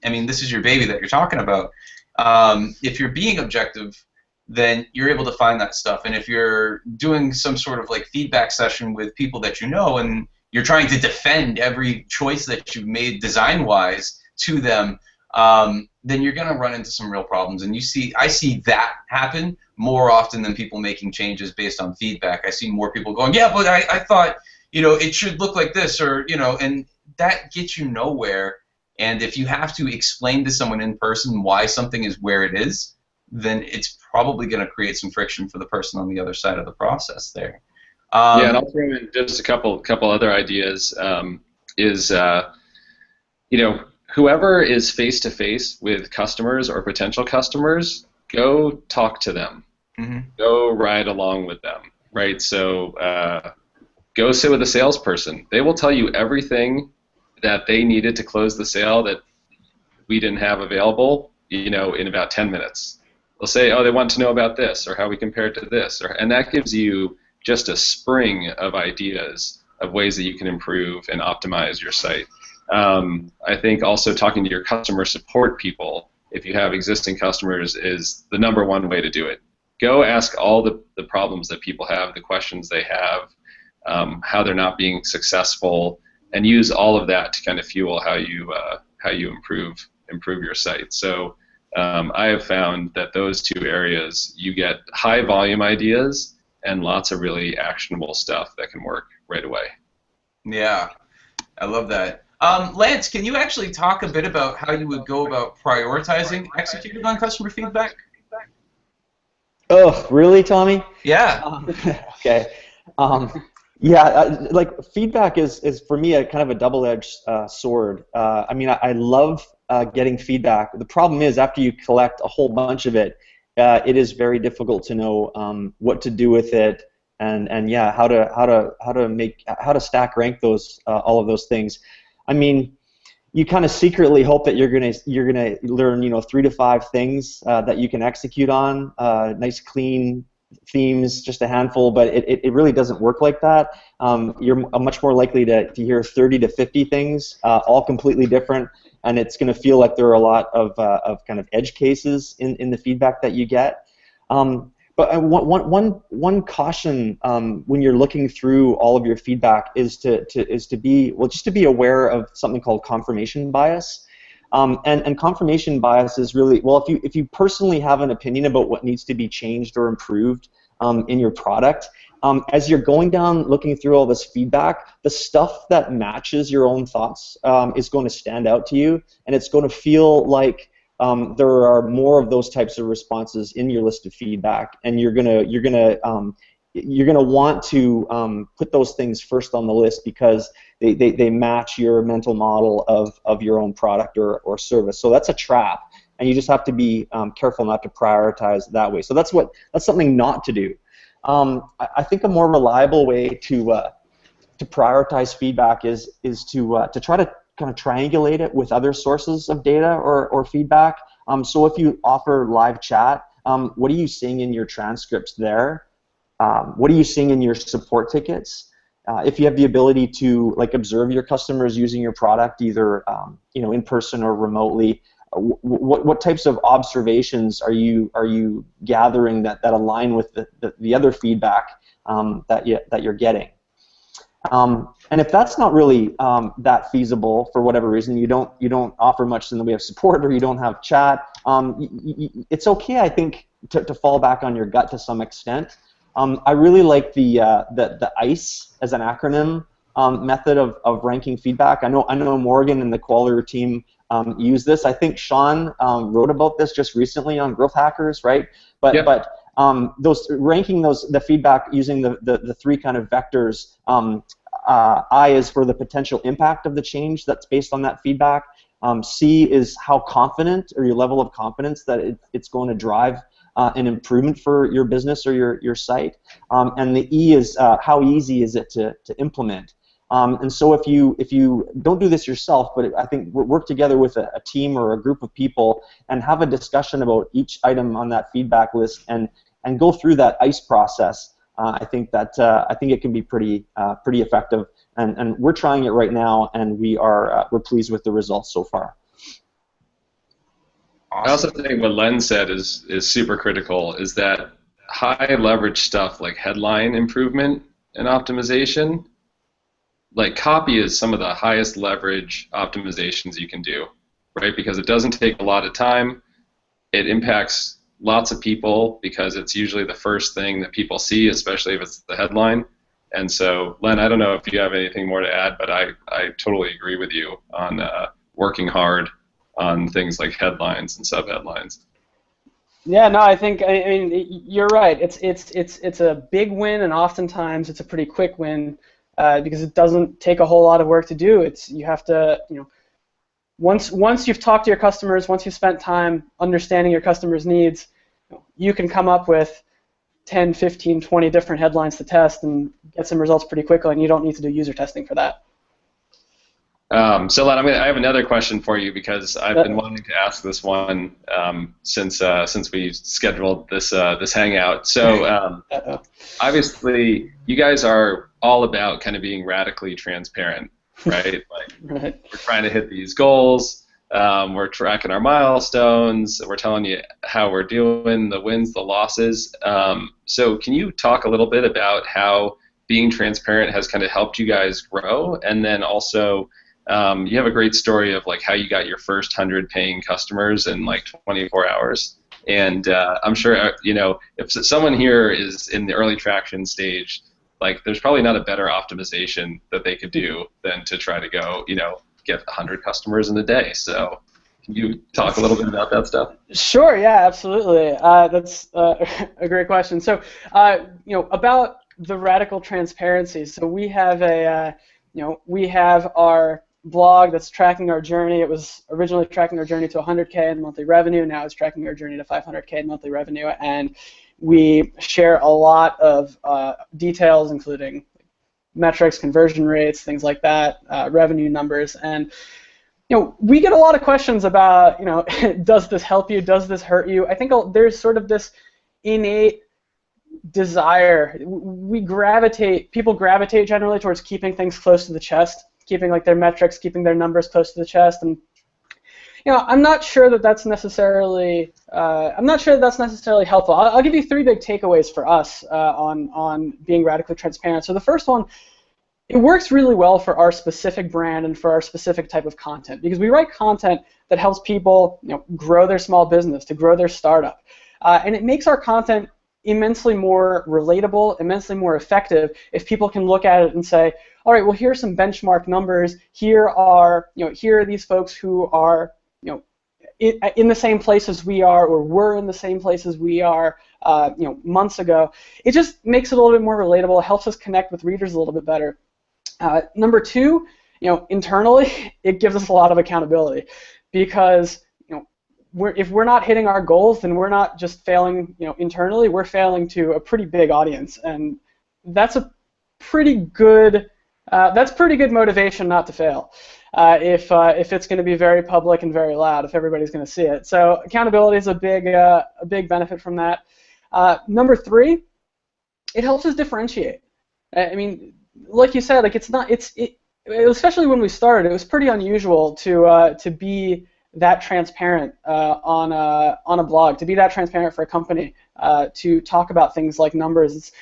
Speaker 1: I mean, this is your baby that you're talking about. If you're being objective, then you're able to find that stuff. And if you're doing some sort of like feedback session with people that you know, and you're trying to defend every choice that you've made design-wise to them, then you're going to run into some real problems. And I see that happen more often than people making changes based on feedback. I see more people going, yeah, but I thought, it should look like this, or, and that gets you nowhere. And if you have to explain to someone in person why something is where it is, then it's probably going to create some friction for the person on the other side of the process there.
Speaker 2: Yeah, and I'll throw in just a couple other ideas. Whoever is face to face with customers or potential customers, go talk to them. Mm-hmm. Go ride along with them, right? So go sit with a salesperson. They will tell you everything that they needed to close the sale that we didn't have available, in about 10 minutes. They'll say, oh, they want to know about this, or how we compare it to this, and that gives you just a spring of ideas of ways that you can improve and optimize your site. I think also talking to your customer support people, if you have existing customers, is the number one way to do it. Go ask all the problems that people have, the questions they have, how they're not being successful, and use all of that to kind of fuel how you improve your site. So I have found that those two areas, you get high volume ideas and lots of really actionable stuff that can work right away.
Speaker 1: Yeah, I love that. Lance, can you actually talk a bit about how you would go about prioritizing executing on customer feedback?
Speaker 4: Oh, really, Tommy?
Speaker 1: Yeah.
Speaker 4: Okay. Like feedback is for me a kind of a double-edged sword. I love getting feedback. The problem is after you collect a whole bunch of it, it is very difficult to know what to do with it, and how to stack rank those all of those things. I mean, you kind of secretly hope that you're gonna learn 3 to 5 things that you can execute on, nice clean themes, just a handful, but it really doesn't work like that. You're much more likely to hear 30 to 50 things, all completely different, and it's going to feel like there are a lot of kind of edge cases in the feedback that you get. But one caution when you're looking through all of your feedback is to be aware of something called confirmation bias. And confirmation bias is really, well, if you personally have an opinion about what needs to be changed or improved in your product, as you're going down looking through all this feedback, the stuff that matches your own thoughts is going to stand out to you, and it's going to feel like there are more of those types of responses in your list of feedback, and you're gonna want to put those things first on the list because they match your mental model of your own product or service. So that's a trap, and you just have to be careful not to prioritize that way. So that's something not to do. I think a more reliable way to prioritize feedback is to try to kind of triangulate it with other sources of data or feedback. So if you offer live chat, what are you seeing in your transcripts there? What are you seeing in your support tickets? If you have the ability to observe your customers using your product, either in person or remotely, what types of observations are you gathering that align with the other feedback that you're getting? And if that's not really that feasible for whatever reason, you don't offer much in the way of support, or you don't have chat, it's okay, I think, to fall back on your gut to some extent. I really like the ICE as an acronym method of ranking feedback. I know Morgan and the Qualaroo team use this. I think Sean wrote about this just recently on Growth Hackers, right? But
Speaker 2: yep.
Speaker 4: Ranking the feedback using the 3 kind of vectors. I is for the potential impact of the change that's based on that feedback. C is how confident, or your level of confidence that it's going to drive an improvement for your business or your site. And the E is how easy is it to implement. And so if you don't do this yourself, but I think work together with a team or a group of people and have a discussion about each item on that feedback list and go through that ICE process, I think it can be pretty effective. And we're trying it right now, and we're pleased with the results so far.
Speaker 2: Awesome. I also think what Len said is super critical, is that high leverage stuff like headline improvement and optimization, like copy is some of the highest leverage optimizations you can do, right? Because it doesn't take a lot of time. It impacts lots of people because it's usually the first thing that people see, especially if it's the headline. And so, Len, I don't know if you have anything more to add, but I totally agree with you on working hard on things like headlines and sub-headlines.
Speaker 5: Yeah, no, I mean, you're right. It's a big win, and oftentimes it's a pretty quick win because it doesn't take a whole lot of work to do. You have to, once you've talked to your customers, once you've spent time understanding your customers' needs, you can come up with 10, 15, 20 different headlines to test and get some results pretty quickly, and you don't need to do user testing for that.
Speaker 2: So, Len, I have another question for you because I've been wanting to ask this one since we scheduled this hangout. So, obviously, you guys are all about kind of being radically transparent, right? Like,
Speaker 5: Right.
Speaker 2: we're trying to hit these goals. We're tracking our milestones. We're telling you how we're doing, the wins, the losses. So, can you talk a little bit about how being transparent has kind of helped you guys grow, and then also you have a great story of like how you got your first 100 paying customers in like 24 hours. And I'm sure if someone here is in the early traction stage, like there's probably not a better optimization that they could do than to try to go get 100 customers in a day. So can you talk a little bit about that stuff?
Speaker 5: Sure. Yeah. Absolutely. That's a great question. So about the radical transparency. So we have we have our blog that's tracking our journey. It was originally tracking our journey to 100K in monthly revenue. Now it's tracking our journey to 500K in monthly revenue, and we share a lot of details, including metrics, conversion rates, things like that, revenue numbers, and we get a lot of questions about does this help you? Does this hurt you? I think there's sort of this innate desire. People gravitate generally towards keeping things close to the chest, keeping like their metrics, keeping their numbers close to the chest, and I'm not sure that that's necessarily helpful. I'll give you 3 big takeaways for us on being radically transparent. So the first one, it works really well for our specific brand and for our specific type of content because we write content that helps people grow their small business, to grow their startup, and it makes our content immensely more relatable, immensely more effective if people can look at it and say, all right, well, here are some benchmark numbers. Here are these folks who are in the same place as we are, or were in the same place as we are months ago. It just makes it a little bit more relatable, helps us connect with readers a little bit better. Number 2, internally, it gives us a lot of accountability because if we're not hitting our goals, then we're not just failing internally, we're failing to a pretty big audience, and that's pretty good motivation not to fail if it's going to be very public and very loud, if everybody's going to see it. So accountability is a big benefit from that. Number 3, it helps us differentiate. I mean, like you said, like especially when we started, it was pretty unusual to be that transparent on a blog, to be that transparent for a company, to talk about things like numbers.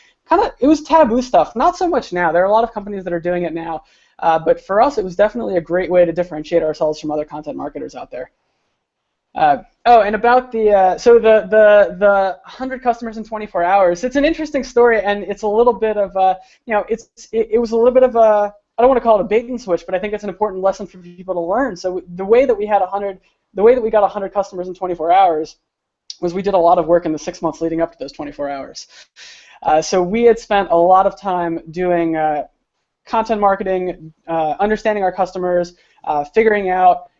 Speaker 5: It was taboo stuff. Not so much now. There are a lot of companies that are doing it now, but for us, it was definitely a great way to differentiate ourselves from other content marketers out there. And about the 100 customers in 24 hours. It's an interesting story, and it's a little bit of it was a little bit of a, I don't want to call it a bait and switch, but I think it's an important lesson for people to learn. So the way that we got 100 customers in 24 hours was we did a lot of work in the 6 months leading up to those 24 hours. So we had spent a lot of time doing content marketing, understanding our customers, figuring out,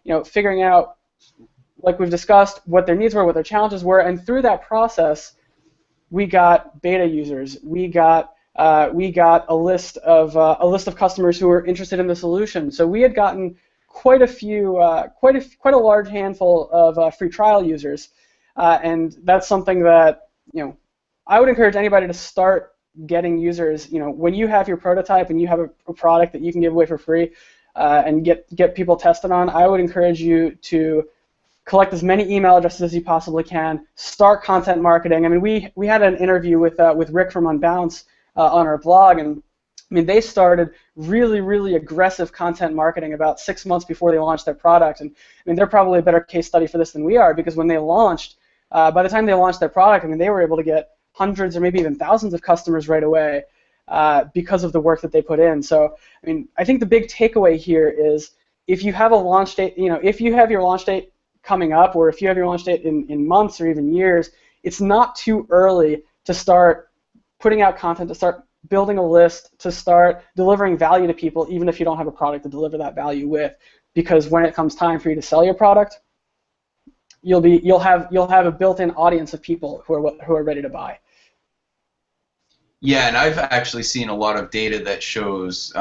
Speaker 5: like we've discussed, what their needs were, what their challenges were, and through that process, we got beta users. We got a list of customers who were interested in the solution. So we had gotten quite a large handful of free trial users, and that's something that I would encourage anybody to start getting users. When you have your prototype and you have a product that you can give away for free and get people tested on, I would encourage you to collect as many email addresses as you possibly can. Start content marketing. I mean, we had an interview with Rick from Unbounce on our blog, and I mean, they started really, really aggressive content marketing about 6 months before they launched their product. And I mean, they're probably a better case study for this than we are, because when they launched, by the time they launched their product, I mean, they were able to get hundreds or maybe even thousands of customers right away. because of the work that they put in. So, I mean, I think the big takeaway here is if you have a launch date, if you have your launch date coming up, or if you have your launch date in months or even years, it's not too early to start putting out content, to start building a list, to start delivering value to people, even if you don't have a product to deliver that value with. Because when it comes time for you to sell your product, you'll have a built-in audience of people who are ready to buy.
Speaker 1: Yeah, and I've actually seen a lot of data that shows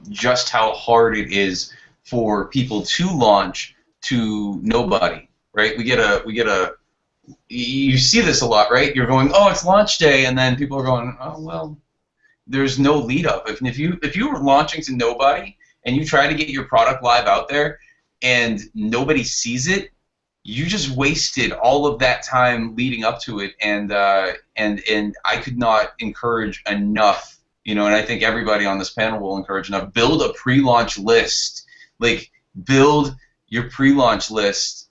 Speaker 1: just how hard it is for people to launch to nobody, right? You see this a lot, right? You're going, oh, it's launch day, and then people are going, oh, well, there's no lead up. If you were launching to nobody and you try to get your product live out there and nobody sees it, you just wasted all of that time leading up to it, and I could not encourage enough, and I think everybody on this panel will encourage enough. Build a pre-launch list, build your pre-launch list,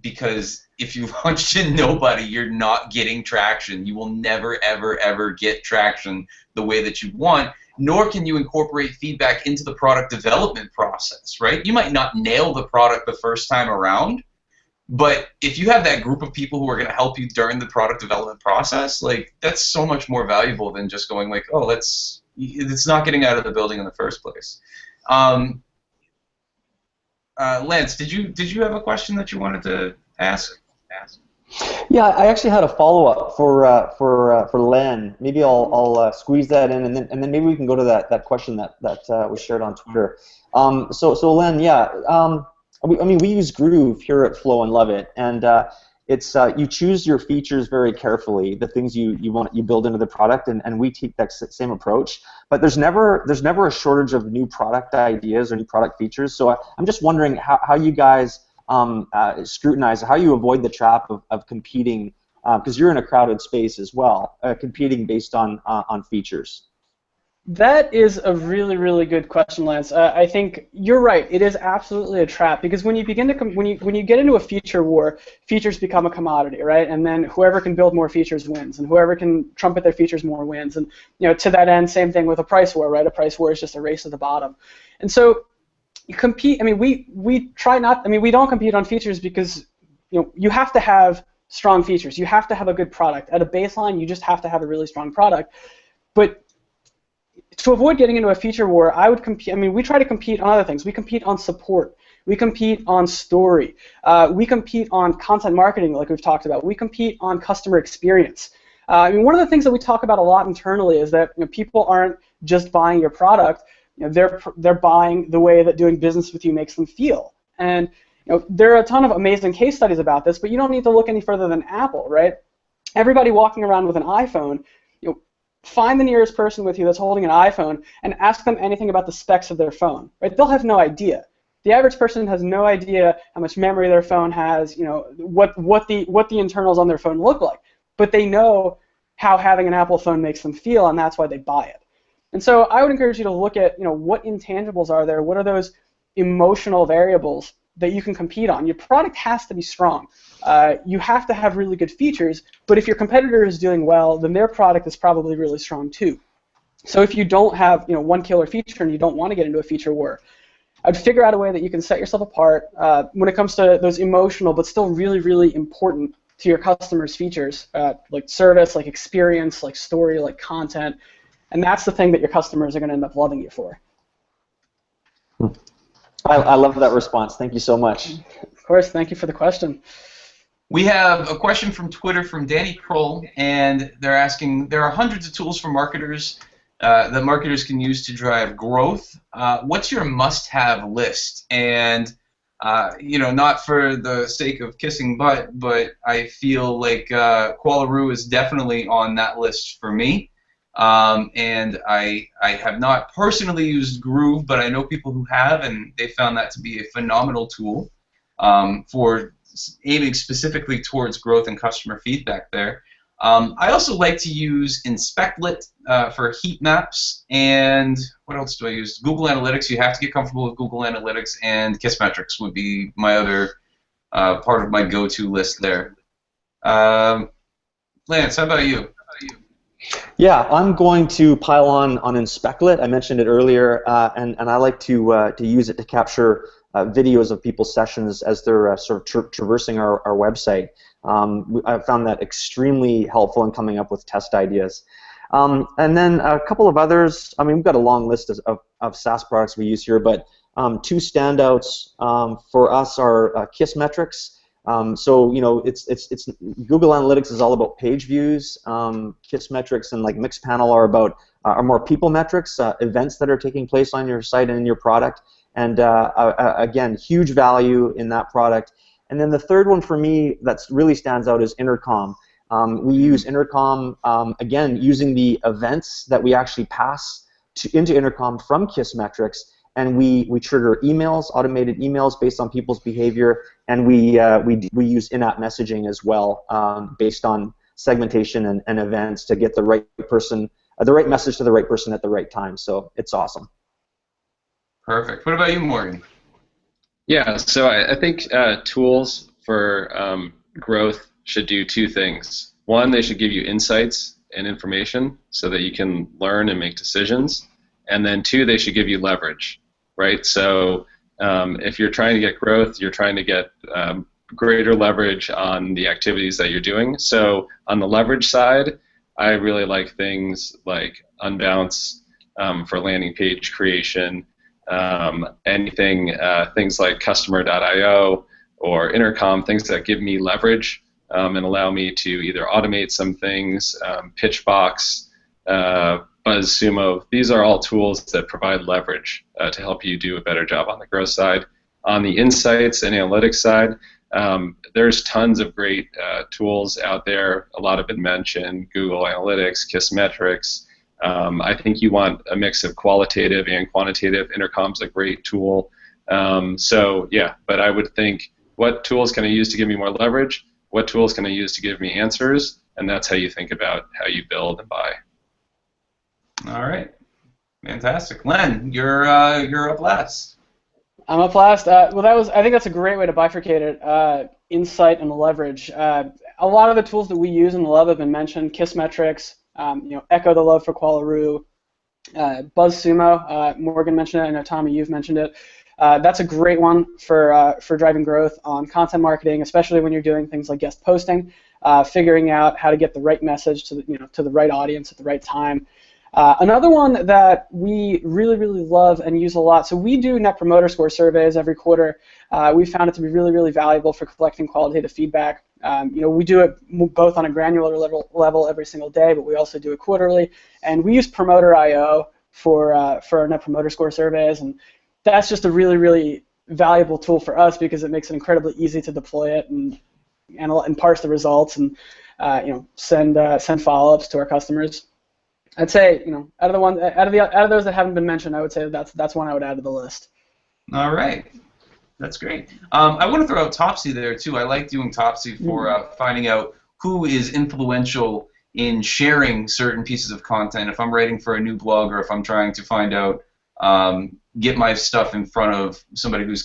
Speaker 1: because if you launch to nobody, you're not getting traction. You will never, ever, ever get traction the way that you want, nor can you incorporate feedback into the product development process, right? You might not nail the product the first time around, but if you have that group of people who are going to help you during the product development process, that's so much more valuable than just going oh, it's not getting out of the building in the first place. Lance, did you have a question that you wanted to ask?
Speaker 4: Yeah, I actually had a follow-up for Len. Maybe I'll squeeze that in, and then maybe we can go to that question that was shared on Twitter. So Len, yeah, we use Groove here at Flow and love it, and it's you choose your features very carefully, the things you build into the product, and we take that same approach. But there's never a shortage of new product ideas or new product features. So I'm just wondering how you guys scrutinize, how you avoid the trap of competing, because you're in a crowded space as well, competing based on features.
Speaker 5: That is a really, really good question, Lance. I think you're right. It is absolutely a trap, because when you begin to when you get into a feature war, features become a commodity, right? And then whoever can build more features wins, and whoever can trumpet their features more wins. And to that end, same thing with a price war, right? A price war is just a race to the bottom. And so you compete. I mean, we try not. I mean, we don't compete on features because you have to have strong features. You have to have a good product. At a baseline, you just have to have a really strong product. But to avoid getting into a feature war, I would compete. I mean, we try to compete on other things. We compete on support. We compete on story. We compete on content marketing, like we've talked about. We compete on customer experience. I mean, one of the things that we talk about a lot internally is that people aren't just buying your product. They're buying the way that doing business with you makes them feel. And there are a ton of amazing case studies about this, but you don't need to look any further than Apple, right? Everybody walking around with an iPhone. Find the nearest person with you that's holding an iPhone and ask them anything about the specs of their phone, right? They'll have no idea. The average person has no idea how much memory their phone has, what the internals on their phone look like, but they know how having an Apple phone makes them feel, and that's why they buy it. And so I would encourage you to look at, what intangibles are there, what are those emotional variables that you can compete on. Your product has to be strong. You have to have really good features, but if your competitor is doing well, then their product is probably really strong too. So if you don't have one killer feature and you don't want to get into a feature war, I'd figure out a way that you can set yourself apart when it comes to those emotional but still really, really important to your customers' features, like service, like experience, like story, like content, and that's the thing that your customers are going to end up loving you for.
Speaker 4: I love that response. Thank you so much.
Speaker 5: Of course. Thank you for the question.
Speaker 1: We have a question from Twitter from Danny Kroll, and they're asking, there are hundreds of tools for marketers that marketers can use to drive growth. What's your must-have list? And, not for the sake of kissing butt, but I feel like Qualaroo is definitely on that list for me. And I have not personally used Groove, but I know people who have, and they found that to be a phenomenal tool for aiming specifically towards growth and customer feedback there. I also like to use Inspectlet for heat maps, and what else do I use? Google Analytics. You have to get comfortable with Google Analytics, and Kissmetrics would be my other part of my go-to list there. Lance, how about you?
Speaker 4: Yeah, I'm going to pile on Inspectlet. I mentioned it earlier, and I like to use it to capture videos of people's sessions as they're sort of traversing our website. I've found that extremely helpful in coming up with test ideas. And then a couple of others. I mean, we've got a long list of SaaS products we use here, but two standouts for us are Kissmetrics. So it's Google Analytics is all about page views. Kissmetrics and like Mixpanel are more people metrics, events that are taking place on your site and in your product. And again, huge value in that product. And then the third one for me that really stands out is Intercom. We use Intercom again using the events that we actually pass into Intercom from Kissmetrics. And we trigger emails, automated emails based on people's behavior, and we use in-app messaging as well, based on segmentation and events to get the right person, the right message to the right person at the right time. So it's awesome.
Speaker 1: Perfect. What about you, Morgan?
Speaker 2: Yeah, so I think tools for growth should do two things. One, they should give you insights and information so that you can learn and make decisions. And then two, they should give you leverage, right? So if you're trying to get growth, you're trying to get greater leverage on the activities that you're doing. So on the leverage side, I really like things like Unbounce for landing page creation, things like Customer.io or Intercom, things that give me leverage and allow me to either automate some things, Pitchbox, BuzzSumo. These are all tools that provide leverage to help you do a better job on the growth side. On the insights and analytics side, there's tons of great tools out there. A lot have been mentioned: Google Analytics, Kissmetrics. I think you want a mix of qualitative and quantitative. Intercom's a great tool. So yeah, but I would think, what tools can I use to give me more leverage? What tools can I use to give me answers? And that's how you think about how you build and buy.
Speaker 1: All right, fantastic. Len, you're up last.
Speaker 5: I'm up last. Well, I think that's a great way to bifurcate it. Insight and leverage. A lot of the tools that we use and love have been mentioned. Kissmetrics, Echo the Love for Qualaroo, BuzzSumo. Morgan mentioned it. I know Tommy, you've mentioned it. That's a great one for driving growth on content marketing, especially when you're doing things like guest posting, figuring out how to get the right message to the right audience at the right time. Another one that we really, really love and use a lot, so we do Net Promoter Score surveys every quarter. We found it to be really, really valuable for collecting qualitative feedback. We do it both on a granular level every single day, but we also do it quarterly. And we use Promoter.io for our Net Promoter Score surveys, and that's just a really, really valuable tool for us because it makes it incredibly easy to deploy it and parse the results and send follow-ups to our customers. I'd say, out of those that haven't been mentioned, I would say that's one I would add to the list.
Speaker 1: All right, that's great. I want to throw out Topsy there too. I like doing Topsy for finding out who is influential in sharing certain pieces of content. If I'm writing for a new blog, or if I'm trying to find out, get my stuff in front of somebody who's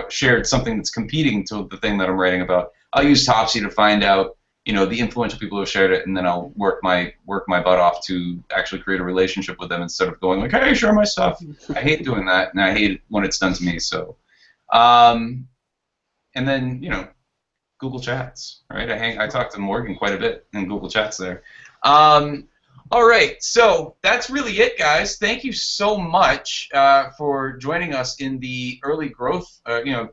Speaker 1: shared something that's competing to the thing that I'm writing about, I'll use Topsy to find out the influential people who have shared it, and then I'll work my butt off to actually create a relationship with them instead of going like, hey, share my stuff. I hate doing that, and I hate it when it's done to me. So, and then Google Chats, right? I talk to Morgan quite a bit in Google Chats there. All right, so that's really it, guys. Thank you so much for joining us in the early growth,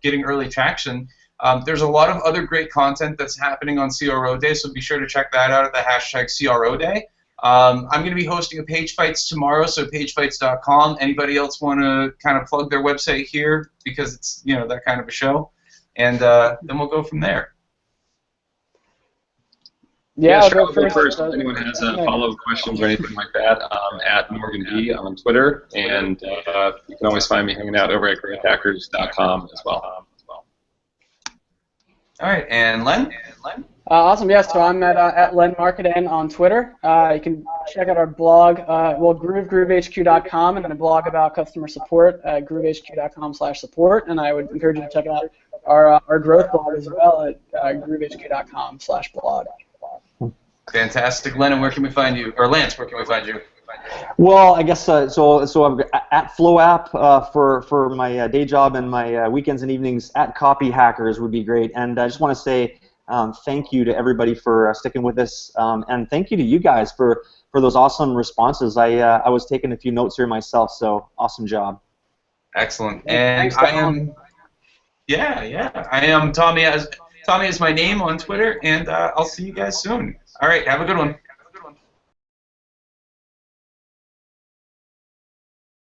Speaker 1: getting early traction. There's a lot of other great content that's happening on CRO Day, so be sure to check that out at the hashtag CRO Day. I'm going to be hosting a Page Fights tomorrow, so pagefights.com. Anybody else want to kind of plug their website here because it's that kind of a show, and then we'll go from there.
Speaker 2: Yeah, sure. I'll go first. If anyone has follow-up questions or anything like that, at Morgan B on Twitter, and you can always find me hanging out over at growthhackers.com as well.
Speaker 1: All right, and Len?
Speaker 5: Awesome, yes, so I'm at Len Marketing on Twitter. You can check out our blog, groovehq.com, and then a blog about customer support at groovehq.com/support, and I would encourage you to check out our growth blog as well at groovehq.com/blog.
Speaker 1: Fantastic. Lennon, where can we find you? Or Lance, where can we find you?
Speaker 4: Well, I guess so I'm at FlowApp for my day job, and my weekends and evenings at Copy Hackers would be great. And I just want to say thank you to everybody for sticking with us, and thank you to you guys for those awesome responses. I was taking a few notes here myself, so awesome job.
Speaker 1: Excellent.
Speaker 5: Yeah,
Speaker 1: And
Speaker 5: thanks,
Speaker 1: I
Speaker 5: Tom.
Speaker 1: am Tommy. Tommy is my name on Twitter, and I'll see you guys soon. All right, have a good one.